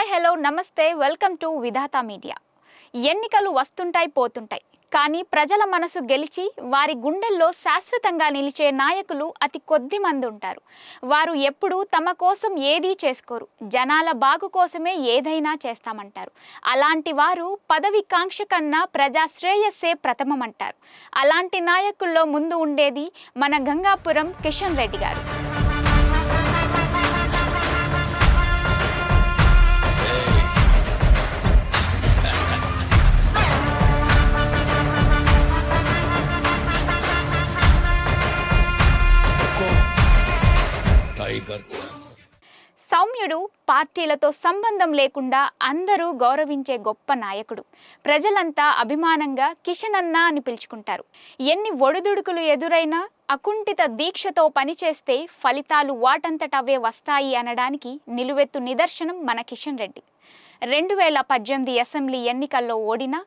Hi hello నమస్తే welcome to Vidhatha media. ఎన్నికలు వస్తుంటాయి పోతుంటాయి, కానీ ప్రజల మనసు గెలిచి వారి గుండెల్లో శాశ్వతంగా నిలిచే నాయకులు అతి కొద్ది మంది ఉంటారు. వారు ఎప్పుడూ తమ కోసం ఏదీ చేసుకోరు, జనాల బాగు కోసమే ఏదైనా చేస్తామంటారు. అలాంటి వారు పదవి కాంక్ష కన్నా ప్రజా శ్రేయస్సే ప్రథమమంటారు. అలాంటి నాయకుల్లో ముందు ఉండేది మన గంగాపురం కిషన్ రెడ్డి గారు. సౌమ్యుడు, పార్టీలతో సంబంధం లేకుండా అందరూ గౌరవించే గొప్ప నాయకుడు. ప్రజలంతా అభిమానంగా కిషన్ అన్న అని పిలుచుకుంటారు. ఎన్ని ఒడిదుడుకులు ఎదురైనా అకుంఠిత దీక్షతో పనిచేస్తే ఫలితాలు వాటంతటవే వస్తాయి అనడానికి నిలువెత్తు నిదర్శనం మన కిషన్ రెడ్డి. 2018 అసెంబ్లీ ఎన్నికల్లో ఓడినా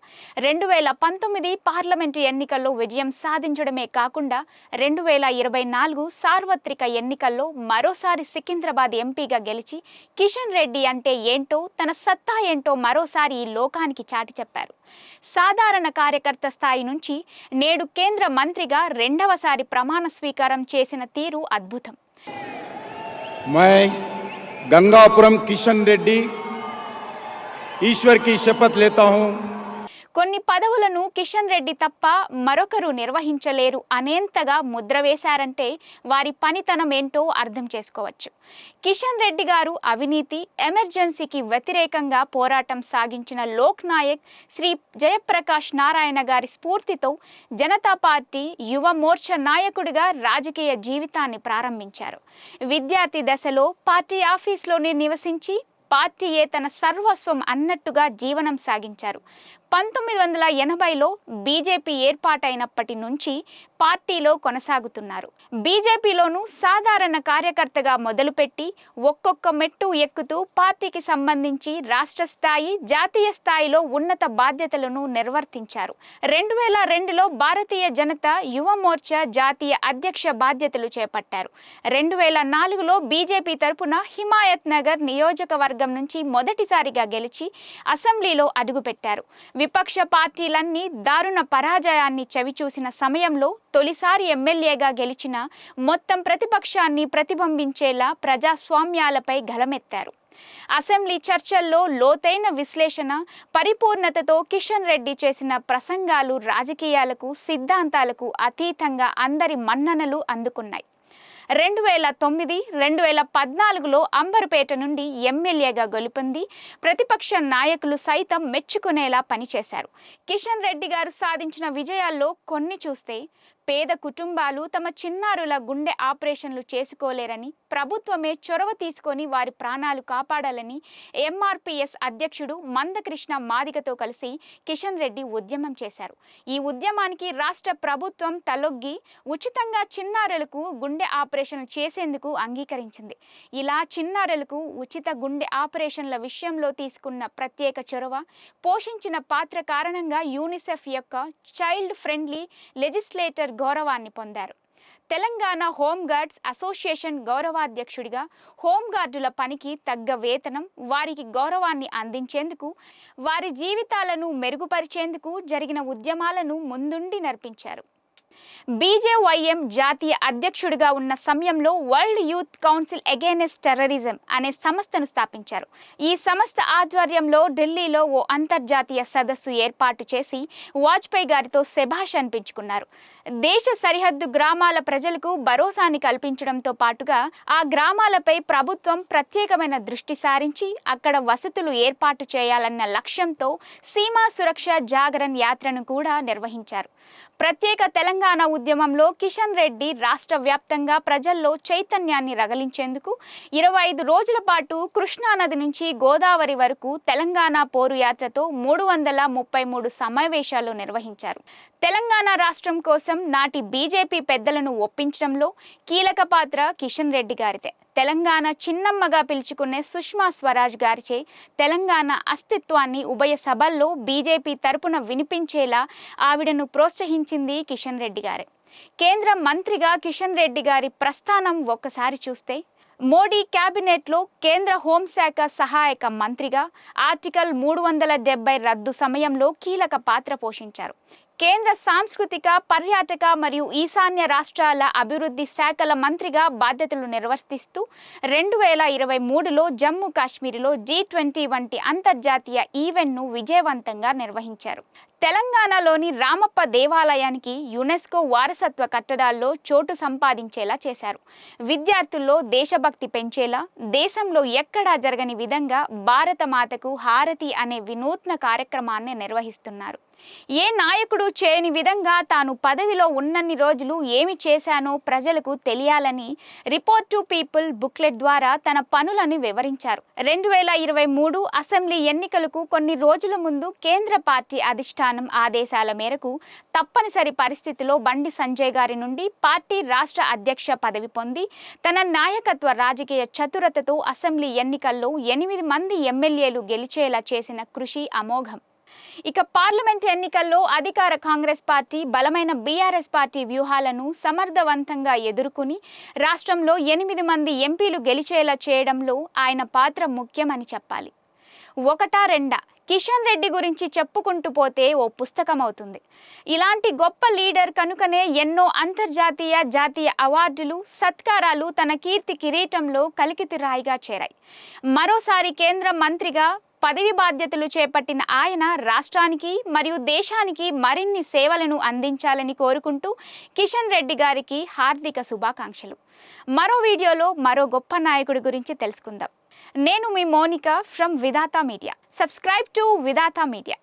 2019 పార్లమెంటు ఎన్నికల్లో విజయం సాధించడమే కాకుండా 2024 సార్వత్రిక ఎన్నికల్లో మరోసారి సికింద్రాబాద్ ఎంపీగా గెలిచి కిషన్ రెడ్డి అంటే ఏంటో, తన సత్తా ఏంటో మరోసారి ఈ లోకానికి చాటి చెప్పారు. సాధారణ కార్యకర్త స్థాయి నుంచి నేడు కేంద్ర మంత్రిగా రెండవసారి ప్రమాణ స్వీకారం చేసిన తీరు అద్భుతం. मैं गंगापुरम किशन रेड्डी ईश्वर की शपथ लेता हूं. కొన్ని పదవులను కిషన్ రెడ్డి తప్ప మరొకరు నిర్వహించలేరు అనేంతగా ముద్ర వేశారంటే వారి పనితనం ఏంటో అర్థం చేసుకోవచ్చు. కిషన్ రెడ్డి గారు అవినీతి, ఎమర్జెన్సీకి వ్యతిరేకంగా పోరాటం సాగించిన లోక్ నాయక్ శ్రీ జయప్రకాష్ నారాయణ గారి స్ఫూర్తితో జనతా పార్టీ యువ మోర్చా నాయకుడిగా రాజకీయ జీవితాన్ని ప్రారంభించారు. విద్యార్థి దశలో పార్టీ ఆఫీస్లోనే నివసించి పార్టీయే తన సర్వస్వం అన్నట్టుగా జీవనం సాగించారు. 1980లో బీజేపీ ఏర్పాటైనప్పటి నుంచి పార్టీలో కొనసాగుతున్నారు. బీజేపీలోనూ సాధారణ కార్యకర్తగా మొదలుపెట్టి ఒక్కొక్క మెట్టు ఎక్కుతూ పార్టీకి సంబంధించి రాష్ట్ర స్థాయి, జాతీయ స్థాయిలో ఉన్నత బాధ్యతలను నిర్వర్తించారు. 2002లో భారతీయ జనతా యువ మోర్చా జాతీయ అధ్యక్ష బాధ్యతలు చేపట్టారు. 2004లో బీజేపీ తరపున హిమాయత్ నగర్ నియోజకవర్గం నుంచి మొదటిసారిగా గెలిచి అసెంబ్లీలో అడుగుపెట్టారు. విపక్ష పార్టీలన్నీ దారుణ పరాజయాన్ని చవిచూసిన సమయంలో తొలిసారి ఎమ్మెల్యేగా గెలిచిన మొత్తం ప్రతిపక్షాన్ని ప్రతిబింబించేలా ప్రజాస్వామ్యాలపై గలమెత్తారు. అసెంబ్లీ చర్చల్లో లోతైన విశ్లేషణ, పరిపూర్ణతతో కిషన్ రెడ్డి చేసిన ప్రసంగాలు రాజకీయాలకు, సిద్ధాంతాలకు అతీతంగా అందరి మన్ననలు అందుకున్నాయి. 2009, 2014లో అంబర్పేట నుండి ఎమ్మెల్యేగా గెలుపొంది ప్రతిపక్ష నాయకులు సైతం మెచ్చుకునేలా పనిచేశారు. కిషన్ రెడ్డి గారు సాధించిన విజయాల్లో కొన్ని చూస్తే, పేద కుటుంబాలు తమ చిన్నారుల గుండె ఆపరేషన్లు చేసుకోలేరని ప్రభుత్వమే చొరవ తీసుకొని వారి ప్రాణాలు కాపాడాలని ఎంఆర్పిఎస్ అధ్యక్షుడు మందకృష్ణ మాదిగతో కలిసి కిషన్ రెడ్డి ఉద్యమం చేశారు. ఈ ఉద్యమానికి రాష్ట్ర ప్రభుత్వం తలొగ్గి ఉచితంగా చిన్నారులకు గుండె ఆపరేషన్లు చేసేందుకు అంగీకరించింది. ఇలా చిన్నారులకు ఉచిత గుండె ఆపరేషన్ల విషయంలో తీసుకున్న ప్రత్యేక చొరవ, పోషించిన పాత్ర కారణంగా యూనిసెఫ్ యొక్క చైల్డ్ ఫ్రెండ్లీ లెజిస్లేటర్ గౌరవాన్ని పొందారు. తెలంగాణ హోంగార్డ్స్ అసోసియేషన్ గౌరవాధ్యక్షుడిగా హోంగార్డుల పనికి తగ్గ వేతనం, వారికి గౌరవాన్ని అందించేందుకు, వారి జీవితాలను మెరుగుపరిచేందుకు జరిగిన ఉద్యమాలను ముందుండి నడిపించారు. బీజేవైఎం జాతీయ అధ్యక్షుడిగా ఉన్న సమయంలో world youth council against terrorism అనే సంస్థను స్థాపించారు. ఈ సంస్థ ఆధ్వర్యంలో ఢిల్లీలో ఓ అంతర్జాతీయ సదస్సు ఏర్పాటు చేసి వాజ్పేయి గారితో శభాష్ అనిపించుకున్నారు. దేశ సరిహద్దు గ్రామాల ప్రజలకు భరోసాని కల్పించడంతో పాటుగా ఆ గ్రామాలపై ప్రభుత్వం ప్రత్యేకమైన దృష్టి సారించి అక్కడ వసతులు ఏర్పాటు చేయాలన్న లక్ష్యంతో సీమా సురక్ష జాగరణ్ యాత్రను కూడా నిర్వహించారు. ప్రత్యేక తెలంగాణ ఉద్యమంలో కిషన్ రెడ్డి రాష్ట్ర వ్యాప్తంగా ప్రజల్లో చైతన్యాన్ని రగిలించేందుకు 25 రోజుల పాటు కృష్ణానది నుంచి గోదావరి వరకు తెలంగాణ పోరు యాత్రతో 333 సమావేశాలు నిర్వహించారు. తెలంగాణ రాష్ట్రం కోసం నాటి బీజేపీ పెద్దలను ఒప్పించడంలో కీలక పాత్ర కిషన్ రెడ్డి గారిదే. తెలంగాణ చిన్నమ్మగా పిలుచుకునే సుష్మా స్వరాజ్ గారిచే తెలంగాణ అస్తిత్వాన్ని ఉభయ సభల్లో బీజేపీ తరపున వినిపించేలా ఆవిడను ప్రోత్సహించింది కిషన్ రెడ్డి గారే. కేంద్ర మంత్రిగా కిషన్ రెడ్డి గారి ప్రస్థానం ఒక్కసారి చూస్తే మోడీ కేబినెట్లో కేంద్ర హోంశాఖ సహాయక మంత్రిగా ఆర్టికల్ 370 రద్దు సమయంలో కీలక పాత్ర పోషించారు. కేంద్ర సాంస్కృతిక, పర్యాటక మరియు ఈశాన్య రాష్ట్రాల అభివృద్ధి శాఖల మంత్రిగా బాధ్యతలు నిర్వర్తిస్తూ 2023లో జమ్మూ కాశ్మీర్లో G20 వంటి అంతర్జాతీయ ఈవెంట్ను విజయవంతంగా నిర్వహించారు. తెలంగాణలోని రామప్ప దేవాలయానికి యునెస్కో వారసత్వ కట్టడాల్లో చోటు సంపాదించేలా చేశారు. విద్యార్థుల్లో దేశభక్తి పెంచేలా దేశంలో ఎక్కడా జరగని విధంగా భారతమాతకు హారతి అనే వినూత్న కార్యక్రమాన్ని నిర్వహిస్తున్నారు. ఏ నాయకుడు చేయని విధంగా తాను పదవిలో ఉన్నన్ని రోజులు ఏమి చేశానో ప్రజలకు తెలియాలని రిపోర్ట్ టు పీపుల్ బుక్లెట్ ద్వారా తన పనులను వివరించారు. 2023 అసెంబ్లీ ఎన్నికలకు కొన్ని రోజుల ముందు కేంద్ర పార్టీ అధిష్టానం ఆదేశాల మేరకు తప్పనిసరి పరిస్థితిలో బండి సంజయ్ గారి నుండి పార్టీ రాష్ట్ర అధ్యక్ష పదవి పొంది తన నాయకత్వ రాజకీయ చతురతతో అసెంబ్లీ ఎన్నికల్లో 8 మంది ఎమ్మెల్యేలు గెలిచేలా చేసిన కృషి అమోఘం. ఇక పార్లమెంట్ ఎన్నికల్లో అధికార కాంగ్రెస్ పార్టీ బలమైన బీఆర్ఎస్ పార్టీ వ్యూహాలను సమర్థవంతంగా ఎదుర్కొని రాష్ట్రంలో 8 మంది ఎంపీలు గెలిచేలా చేయడంలో ఆయన పాత్ర ముఖ్యమని చెప్పాలి. ఒకటా రెండా కిషన్ రెడ్డి గురించి చెప్పుకుంటూ పోతే ఓ పుస్తకం అవుతుంది. ఇలాంటి గొప్ప లీడర్ కనుకనే ఎన్నో అంతర్జాతీయ, జాతీయ అవార్డులు, సత్కారాలు తన కీర్తి కిరీటంలో కలికితిరాయిగా చేరాయి. మరోసారి కేంద్ర మంత్రిగా పదవి బాధ్యతలు చేపట్టిన ఆయన రాష్ట్రానికి మరియు దేశానికి మరిన్ని సేవలను అందించాలని కోరుకుంటూ కిషన్ రెడ్డి గారికి హార్దిక శుభాకాంక్షలు. మరో వీడియోలో మరో గొప్ప నాయకుడి గురించి తెలుసుకుందాం. నేను మీ Monika from Vidhatha media. Subscribe to Vidhatha media.